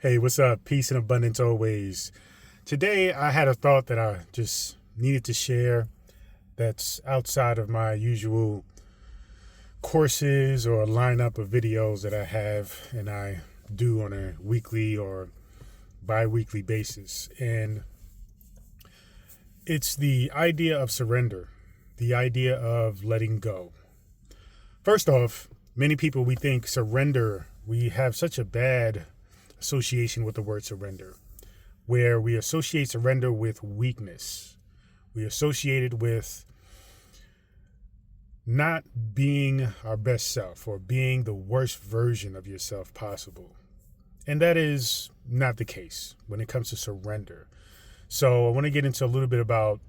Hey, what's up? Peace and abundance always. Today, I had a thought that I just needed to share that's outside of my usual courses or lineup of videos that I have and I do on a weekly or bi weekly basis. And it's the idea of surrender, the idea of letting go. First off, many people, we think surrender, we have such a bad association with the word surrender, where we associate surrender with weakness. We associate it with not being our best self or being the worst version of yourself possible. And that is not the case when it comes to surrender. So I want to get into a little bit about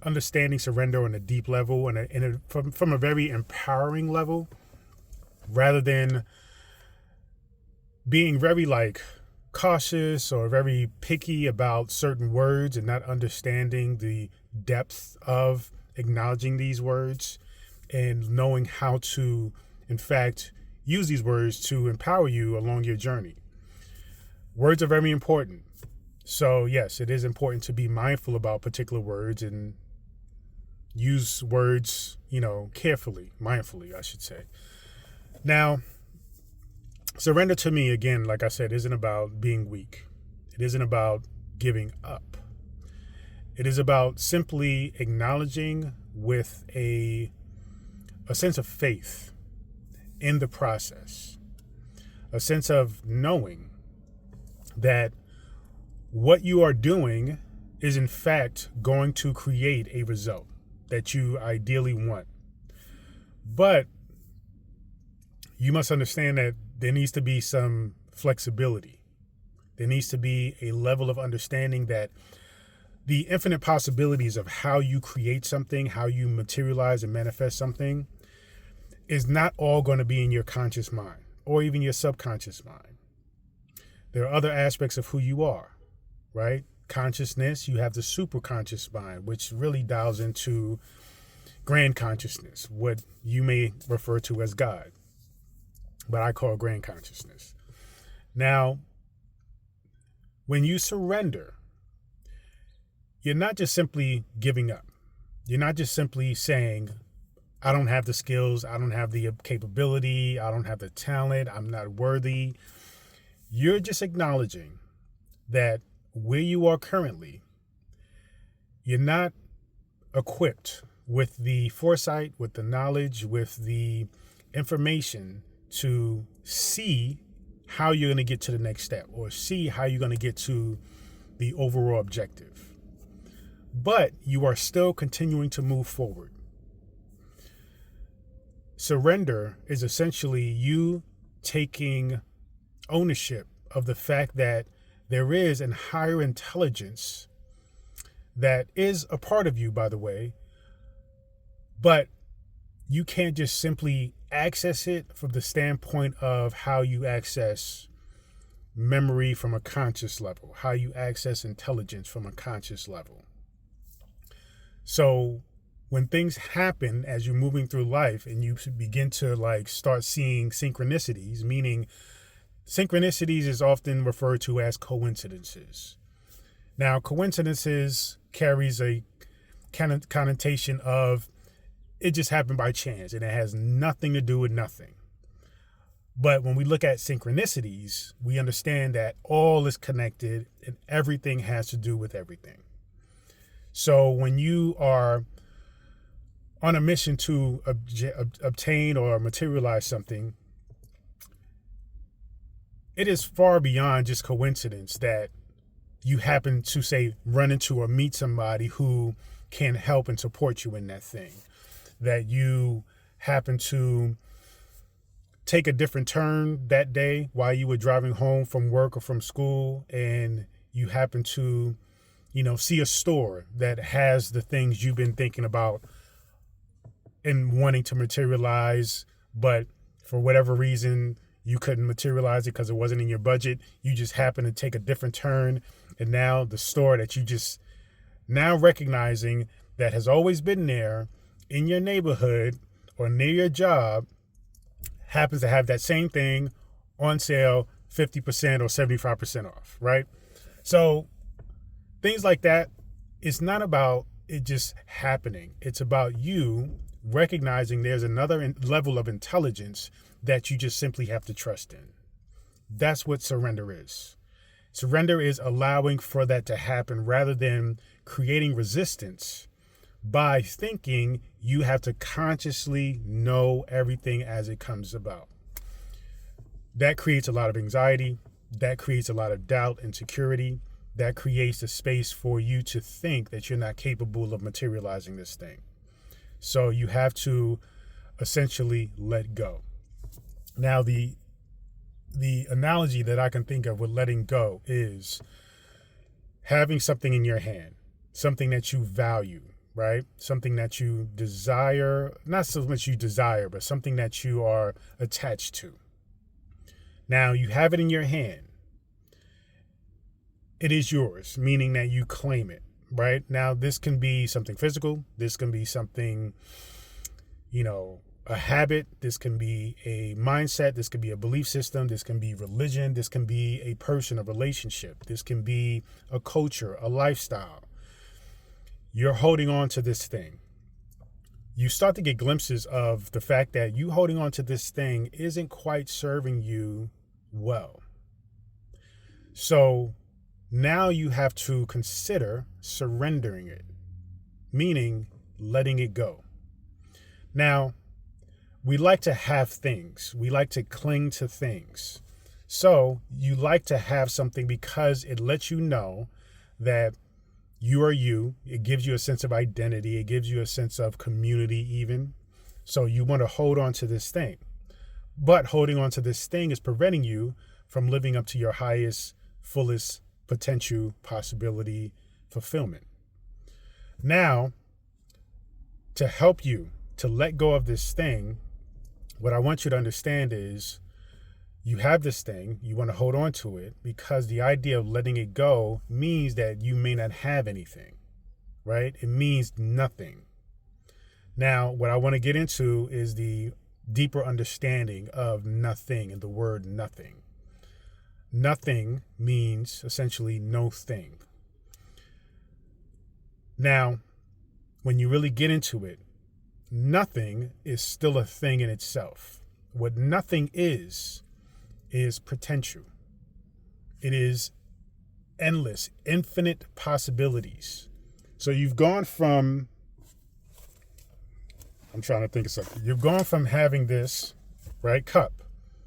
understanding surrender on a deep level and from a very empowering level, rather than being very cautious or very picky about certain words and not understanding the depth of acknowledging these words and knowing how to, in fact, use these words to empower you along your journey. Words are very important. So yes, it is important to be mindful about particular words and use words, carefully, mindfully, I should say. Now, surrender to me, again, like I said, isn't about being weak. It isn't about giving up. It is about simply acknowledging with a sense of faith in the process, a sense of knowing that what you are doing is in fact going to create a result that you ideally want. But you must understand that there needs to be some flexibility. There needs to be a level of understanding that the infinite possibilities of how you create something, how you materialize and manifest something, is not all going to be in your conscious mind or even your subconscious mind. There are other aspects of who you are, right? Consciousness, you have the superconscious mind, which really dials into grand consciousness, what you may refer to as God, but I call grand consciousness. Now, when you surrender, you're not just simply giving up. You're not just simply saying, I don't have the skills, I don't have the capability, I don't have the talent, I'm not worthy. You're just acknowledging that where you are currently, you're not equipped with the foresight, with the knowledge, with the information to see how you're going to get to the next step or see how you're going to get to the overall objective. But you are still continuing to move forward. Surrender is essentially you taking ownership of the fact that there is a higher intelligence that is a part of you, by the way, but you can't just simply access it from the standpoint of how you access memory from a conscious level, how you access intelligence from a conscious level. So when things happen as you're moving through life and you begin to start seeing synchronicities, meaning synchronicities is often referred to as coincidences. Now, coincidences carries a connotation of it just happened by chance and it has nothing to do with nothing. But when we look at synchronicities, we understand that all is connected and everything has to do with everything. So when you are on a mission to obtain or materialize something, it is far beyond just coincidence that you happen to, say, run into or meet somebody who can help and support you in that thing, that you happen to take a different turn that day while you were driving home from work or from school, and you happen to, see a store that has the things you've been thinking about and wanting to materialize, but for whatever reason, you couldn't materialize it because it wasn't in your budget. You just happen to take a different turn. And now the store that you just now recognizing that has always been there in your neighborhood or near your job happens to have that same thing on sale 50% or 75% off, right? So things like that, it's not about it just happening. It's about you recognizing there's another level of intelligence that you just simply have to trust in. That's what surrender is. Surrender is allowing for that to happen rather than creating resistance by thinking you have to consciously know everything as it comes about. That creates a lot of anxiety. That creates a lot of doubt, insecurity. That creates a space for you to think that you're not capable of materializing this thing. So you have to essentially let go. Now, the analogy that I can think of with letting go is having something in your hand, something that you value, right? Something that you desire, not so much you desire, but something that you are attached to. Now you have it in your hand. It is yours, meaning that you claim it, right? Now this can be something physical. This can be something, a habit. This can be a mindset. This can be a belief system. This can be religion. This can be a person, a relationship. This can be a culture, a lifestyle. You're holding on to this thing. You start to get glimpses of the fact that you holding on to this thing isn't quite serving you well. So now you have to consider surrendering it, meaning letting it go. Now, we like to have things. We like to cling to things. So you like to have something because it lets you know that you are you. It gives you a sense of identity. It gives you a sense of community even. So you want to hold on to this thing. But holding on to this thing is preventing you from living up to your highest, fullest potential, possibility, fulfillment. Now, to help you to let go of this thing, what I want you to understand is you have this thing, you want to hold on to it because the idea of letting it go means that you may not have anything, right? It means nothing. Now, what I want to get into is the deeper understanding of nothing and the word nothing. Nothing means essentially no thing. Now, when you really get into it, nothing is still a thing in itself. What nothing is potential. It is endless, infinite possibilities. So you've gone from, I'm trying to think of something. You've gone from having this, right, cup,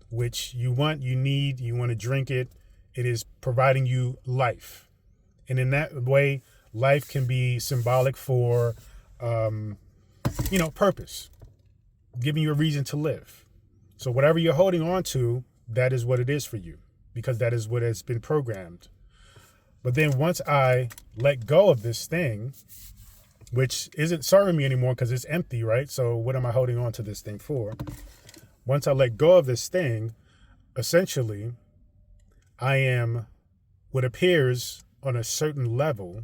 which you want, you need, you want to drink it. It is providing you life. And in that way, life can be symbolic for, purpose, giving you a reason to live. So whatever you're holding on to, that is what it is for you, because that is what has been programmed. But then once I let go of this thing, which isn't serving me anymore because it's empty, right? So what am I holding on to this thing for? Once I let go of this thing, essentially, I am what appears on a certain level,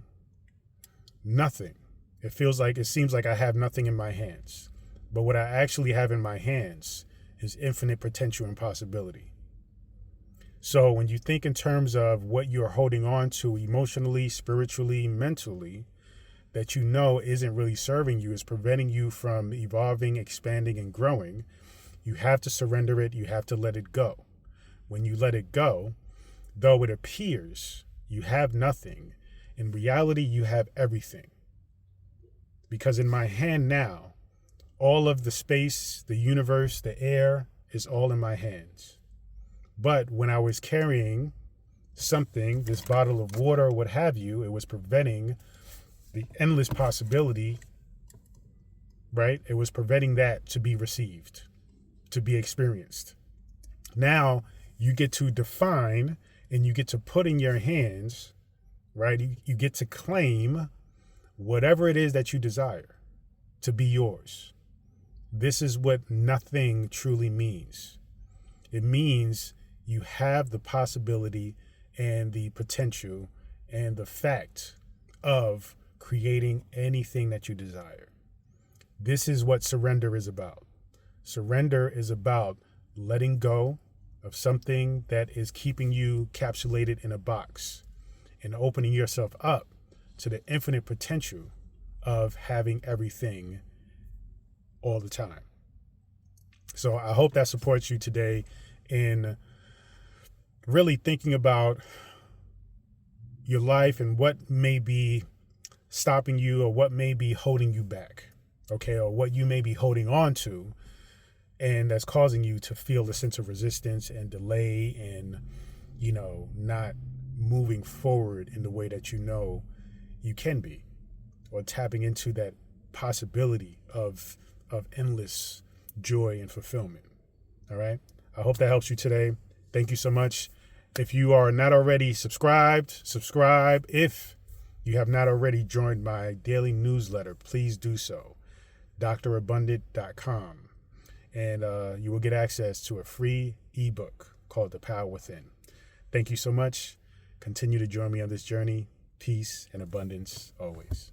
nothing. It seems like I have nothing in my hands. But what I actually have in my hands is infinite potential and possibility. So when you think in terms of what you're holding on to emotionally, spiritually, mentally, that you know isn't really serving you, is preventing you from evolving, expanding, and growing, you have to surrender it. You have to let it go. When you let it go, though it appears you have nothing, in reality, you have everything. Because in my hand now, all of the space, the universe, the air is all in my hands. But when I was carrying something, this bottle of water or what have you, it was preventing the endless possibility, right? It was preventing that to be received, to be experienced. Now you get to define and you get to put in your hands, right? You get to claim whatever it is that you desire to be yours. This is what nothing truly means. It means you have the possibility and the potential and the fact of creating anything that you desire. This is what surrender is about. Surrender is about letting go of something that is keeping you capsulated in a box, and opening yourself up to the infinite potential of having everything all the time. So I hope that supports you today in really thinking about your life and what may be stopping you, or what may be holding you back, okay, or what you may be holding on to, and that's causing you to feel a sense of resistance and delay, and not moving forward in the way that you can be, or tapping into that possibility of endless joy and fulfillment. All right. I hope that helps you today. Thank you so much. If you are not already subscribed, subscribe. If you have not already joined my daily newsletter, please do so. drabundant.com. And you will get access to a free ebook called The Power Within. Thank you so much. Continue to join me on this journey. Peace and abundance always.